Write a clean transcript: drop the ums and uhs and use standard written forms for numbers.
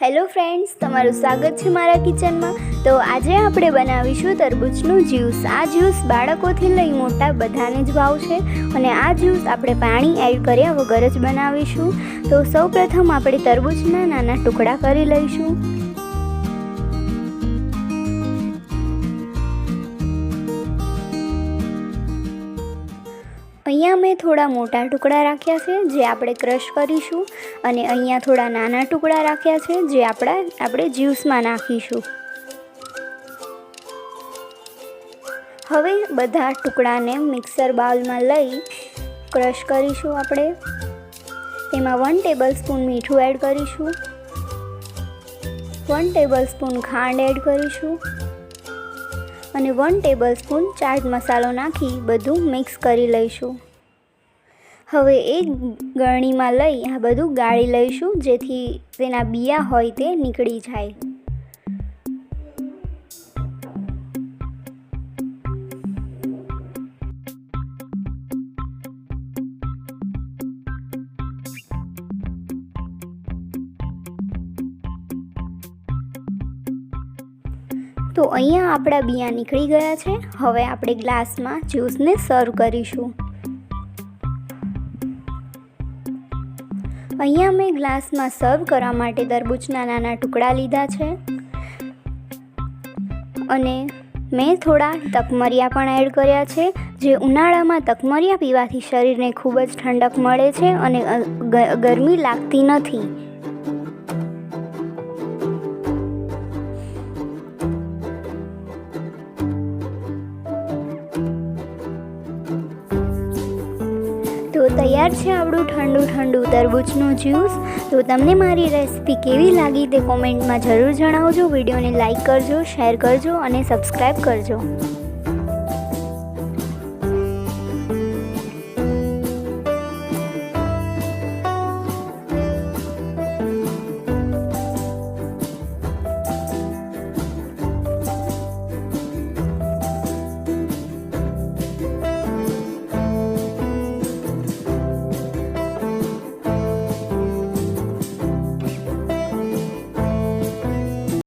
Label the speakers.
Speaker 1: Hello friends, તમારું સ્વાગત છે મારા કિચનમાં। તો આજે આપણે બનાવીશું તરબૂચનું જ્યુસ। આ જ્યુસ બાળકોથી લઈ મોટા બધાને જ ભાવશે અને આ જ્યુસ આપણે પાણી એડ કર્યા વગર જ બનાવીશું। તો સૌપ્રથમ આપણે તરબૂચના નાના ટુકડા કરી લઈશું। અહીંયા મેં થોડા મોટા ટુકડા રાખ્યા છે જે આપણે ક્રશ કરીશું અને અહીંયા થોડા નાના ટુકડા રાખ્યા છે જે આપણે જ્યુસમાં નાખીશું। હવે બધા ટુકડાને મિક્સર બાઉલમાં લઈ ક્રશ કરીશું। આપણે તેમાં 1 ટેબલસ્પૂન મીઠું એડ કરીશું, 1 ટેબલસ્પૂન ખાંડ એડ કરીશું અને 1 ટેબલસ્પૂન ચાટ મસાલો નાખી બધું મિક્સ કરી લઈશું। હવે એક ગળણીમાં લઈ આ બધું ગાળી લઈશું જેથી તેના બિયા હોય તે નીકળી જાય। તો અહીંયા આપણા બિયા નીકળી ગયા છે। હવે આપણે ગ્લાસમાં જ્યુસને સર્વ કરીશું। અહીંયા મેં ગ્લાસમાં સર્વ કરવા માટે તરબૂચના નાના ટુકડા લીધા છે અને મેં થોડા તકમરિયા પણ એડ કર્યા છે જે ઉનાળામાં તકમરિયા પીવાથી શરીરને ખૂબ જ ઠંડક મળે છે અને ગરમી લાગતી નથી। તો તૈયાર છે આપણું ઠંડુ તરબૂચનું જ્યુસ। તો તમને મારી રેસિપી કેવી લાગી તે કોમેન્ટમાં જરૂર જણાવજો। વિડીયોને લાઈક કરજો, શેર કરજો અને સબસ્ક્રાઈબ કરજો।